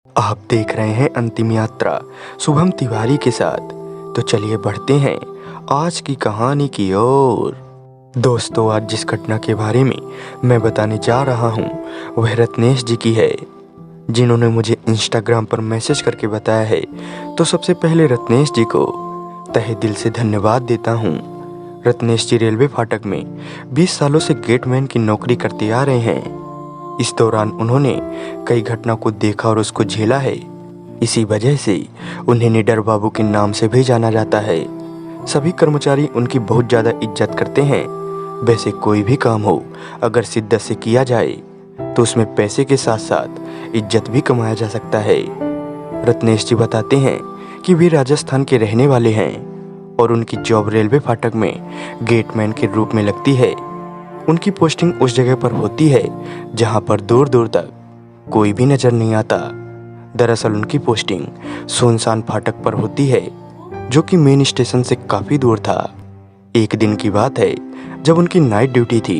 आप देख रहे हैं अंतिम यात्रा शुभम तिवारी के साथ। तो चलिए बढ़ते हैं आज की कहानी की ओर। दोस्तों, आज जिस घटना के बारे में मैं बताने जा रहा हूँ वह रत्नेश जी की है, जिन्होंने मुझे इंस्टाग्राम पर मैसेज करके बताया है। तो सबसे पहले रत्नेश जी को तहे दिल से धन्यवाद देता हूँ। रत्नेश जी रेलवे फाटक में 20 सालों से गेटमैन की नौकरी करते आ रहे हैं। इस दौरान उन्होंने कई घटना को देखा और उसको झेला है। इसी वजह से उन्हें निडर बाबू के नाम से भी जाना जाता है। सभी कर्मचारी उनकी बहुत ज़्यादा इज्जत करते हैं। वैसे कोई भी काम हो अगर शिद्दत से किया जाए तो उसमें पैसे के साथ साथ इज्जत भी कमाया जा सकता है। रत्नेश जी बताते हैं कि वे राजस्थान के रहने वाले हैं और उनकी जॉब रेलवे फाटक में गेटमैन के रूप में लगती है। उनकी पोस्टिंग उस जगह पर होती है जहां पर दूर दूर तक कोई भी नजर नहीं आता। दरअसल उनकी पोस्टिंग सुनसान फाटक पर होती है, जो कि मेन स्टेशन से काफ़ी दूर था। एक दिन की बात है जब उनकी नाइट ड्यूटी थी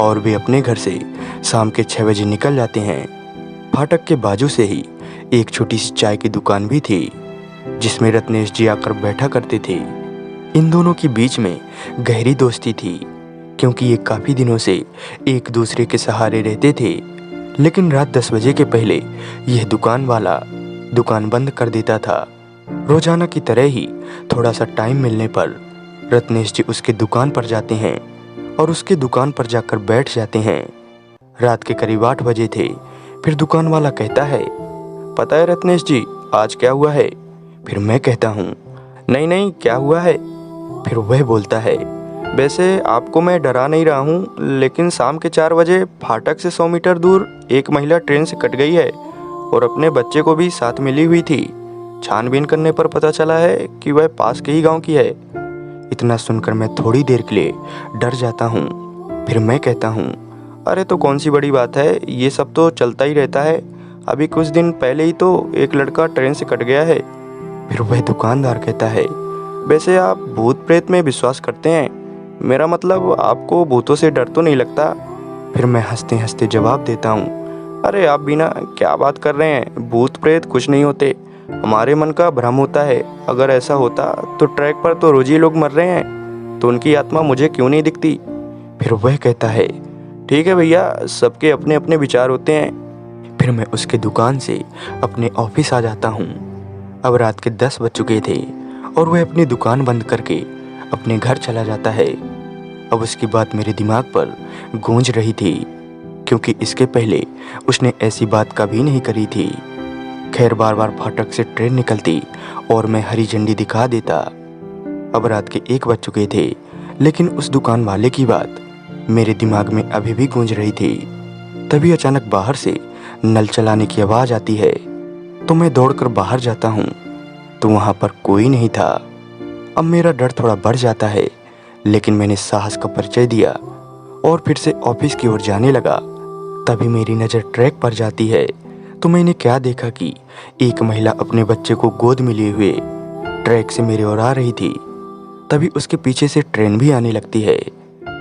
और वे अपने घर से शाम के 6 बजे निकल जाते हैं। फाटक के बाजू से ही एक छोटी सी चाय की दुकान भी थी, जिसमें रत्नेश जी आकर बैठा करते थे। इन दोनों के बीच में गहरी दोस्ती थी, क्योंकि ये काफ़ी दिनों से एक दूसरे के सहारे रहते थे। लेकिन रात 10 बजे के पहले यह दुकान वाला दुकान बंद कर देता था। रोजाना की तरह ही थोड़ा सा टाइम मिलने पर रत्नेश जी उसके दुकान पर जाते हैं और उसके दुकान पर जाकर बैठ जाते हैं। रात के करीब 8 बजे थे। फिर दुकान वाला कहता है, पता है रत्नेश जी आज क्या हुआ है? फिर मैं कहता हूँ, नहीं नहीं क्या हुआ है? फिर वह बोलता है, वैसे आपको मैं डरा नहीं रहा हूँ, लेकिन शाम के 4 बजे फाटक से 100 मीटर दूर एक महिला ट्रेन से कट गई है और अपने बच्चे को भी साथ मिली हुई थी। छानबीन करने पर पता चला है कि वह पास के ही गांव की है। इतना सुनकर मैं थोड़ी देर के लिए डर जाता हूँ। फिर मैं कहता हूँ, अरे तो कौन सी बड़ी बात है, ये सब तो चलता ही रहता है। अभी कुछ दिन पहले ही तो एक लड़का ट्रेन से कट गया है। फिर वह दुकानदार कहता है, वैसे आप भूत प्रेत में विश्वास करते हैं? मेरा मतलब आपको भूतों से डर तो नहीं लगता? फिर मैं हंसते हंसते जवाब देता हूँ, अरे आप बिना क्या बात कर रहे हैं, भूत प्रेत कुछ नहीं होते, हमारे मन का भ्रम होता है। अगर ऐसा होता तो ट्रैक पर तो रोज ही लोग मर रहे हैं, तो उनकी आत्मा मुझे क्यों नहीं दिखती? फिर वह कहता है, ठीक है भैया, सबके अपने अपने विचार होते हैं। फिर मैं उसके दुकान से अपने ऑफिस आ जाता हूँ। अब रात के 10 बज चुके थे और वह अपनी दुकान बंद करके अपने घर चला जाता है। अब उसकी बात मेरे दिमाग पर गूंज रही थी, क्योंकि इसके पहले उसने ऐसी बात कभी नहीं करी थी। खैर, बार बार फाटक से ट्रेन निकलती और मैं हरी झंडी दिखा देता। अब रात के 1 बज चुके थे, लेकिन उस दुकान वाले की बात मेरे दिमाग में अभी भी गूंज रही थी। तभी अचानक बाहर से नल चलाने की आवाज़ आती है, तो मैं दौड़कर बाहर जाता हूँ, तो वहाँ पर कोई नहीं था। अब मेरा डर थोड़ा बढ़ जाता है, लेकिन मैंने साहस का परिचय दिया और फिर से ऑफिस की ओर जाने लगा। तभी मेरी नज़र ट्रैक पर जाती है, तो मैंने क्या देखा कि एक महिला अपने बच्चे को गोद में लिए हुए ट्रैक से मेरे ओर आ रही थी। तभी उसके पीछे से ट्रेन भी आने लगती है।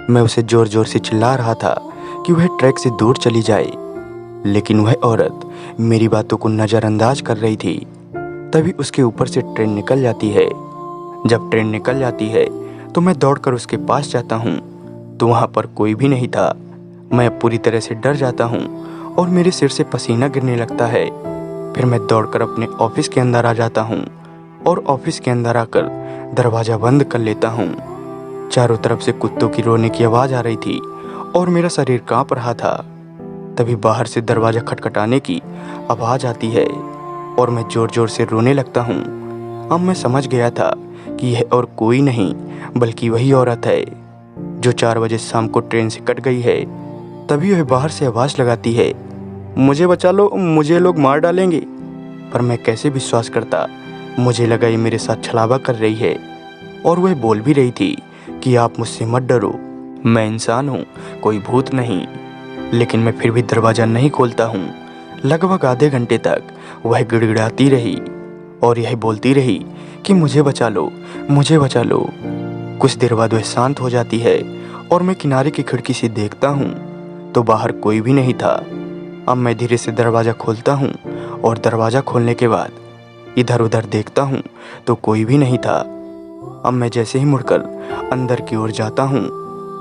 मैं उसे ज़ोर ज़ोर से चिल्ला रहा था कि वह ट्रैक से दूर चली जाए, लेकिन वह औरत मेरी बातों को नज़रअंदाज कर रही थी। तभी उसके ऊपर से ट्रेन निकल जाती है। जब ट्रेन निकल जाती है तो मैं दौड़कर उसके पास जाता हूँ, तो वहाँ पर कोई भी नहीं था। मैं पूरी तरह से डर जाता हूँ और मेरे सिर से पसीना गिरने लगता है। फिर मैं दौड़कर अपने ऑफिस के अंदर आ जाता हूँ और ऑफिस के अंदर आकर दरवाज़ा बंद कर लेता हूँ। चारों तरफ से कुत्तों की रोने की आवाज़ आ रही थी और मेरा शरीर काँप रहा था। तभी बाहर से दरवाज़ा खटखटाने की आवाज़ आती है और मैं ज़ोर ज़ोर से रोने लगता हूँ। अब मैं समझ गया था कि यह और कोई नहीं बल्कि वही औरत है जो 4 बजे शाम को ट्रेन से कट गई है। तभी वह बाहर से आवाज़ लगाती है, मुझे बचा लो, मुझे लोग मार डालेंगे। पर मैं कैसे विश्वास करता? मुझे लगा ये मेरे साथ छलावा कर रही है और वह बोल भी रही थी कि आप मुझसे मत डरो, मैं इंसान हूँ, कोई भूत नहीं। लेकिन मैं फिर भी दरवाज़ा नहीं खोलता हूँ। लगभग आधे घंटे तक वह गिड़गिड़ाती रही और यह बोलती रही कि मुझे बचा लो, मुझे बचा लो। कुछ देर बाद वह शांत हो जाती है और मैं किनारे की खिड़की से देखता हूँ तो बाहर कोई भी नहीं था। अब मैं धीरे से दरवाज़ा खोलता हूँ और दरवाज़ा खोलने के बाद इधर उधर देखता हूँ तो कोई भी नहीं था। अब मैं जैसे ही मुड़कर अंदर की ओर जाता हूँ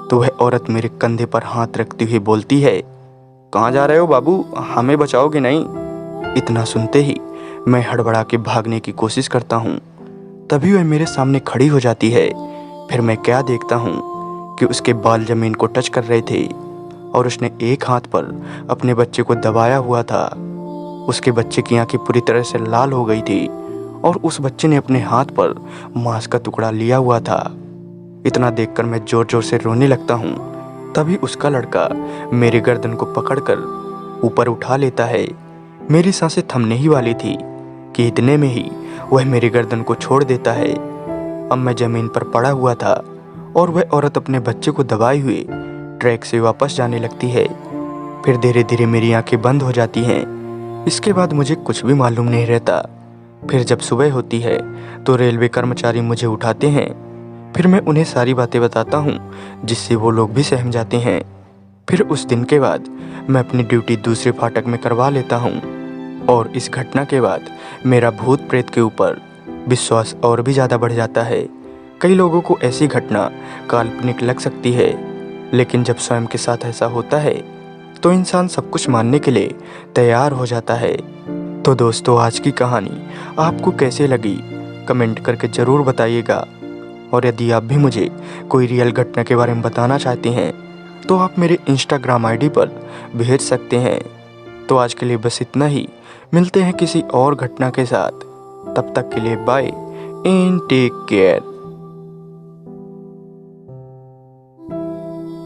तो वह औरत मेरे कंधे पर हाथ रखती हुई बोलती है, कहाँ जा रहे हो बाबू, हमें बचाओगे नहीं? इतना सुनते ही मैं हड़बड़ा के भागने की कोशिश करता हूँ। तभी वह मेरे सामने खड़ी हो जाती है। फिर मैं क्या देखता हूँ कि उसके बाल ज़मीन को टच कर रहे थे और उसने एक हाथ पर अपने बच्चे को दबाया हुआ था। उसके बच्चे की आंखें पूरी तरह से लाल हो गई थी और उस बच्चे ने अपने हाथ पर मांस का टुकड़ा लिया हुआ था। इतना देखकर मैं जोर जोर से रोने लगता हूँ। तभी उसका लड़का मेरी गर्दन को पकड़कर ऊपर उठा लेता है। मेरी सांसें थमने ही वाली थी कि इतने में ही वह मेरी गर्दन को छोड़ देता है। अब मैं ज़मीन पर पड़ा हुआ था और वह औरत अपने बच्चे को दबाए हुए ट्रैक से वापस जाने लगती है। फिर धीरे धीरे मेरी आंखें बंद हो जाती हैं। इसके बाद मुझे कुछ भी मालूम नहीं रहता। फिर जब सुबह होती है तो रेलवे कर्मचारी मुझे उठाते हैं। फिर मैं उन्हें सारी बातें बताता हूँ जिससे वो लोग भी सहम जाते हैं। फिर उस दिन के बाद मैं अपनी ड्यूटी दूसरे फाटक में करवा लेता हूँ और इस घटना के बाद मेरा भूत प्रेत के ऊपर विश्वास और भी ज़्यादा बढ़ जाता है। कई लोगों को ऐसी घटना काल्पनिक लग सकती है, लेकिन जब स्वयं के साथ ऐसा होता है तो इंसान सब कुछ मानने के लिए तैयार हो जाता है। तो दोस्तों, आज की कहानी आपको कैसे लगी कमेंट करके ज़रूर बताइएगा। और यदि आप भी मुझे कोई रियल घटना के बारे में बताना चाहते हैं तो आप मेरे इंस्टाग्राम आईडी पर भेज सकते हैं। तो आज के लिए बस इतना ही। मिलते हैं किसी और घटना के साथ। तब तक के लिए बाय एंड टेक केयर।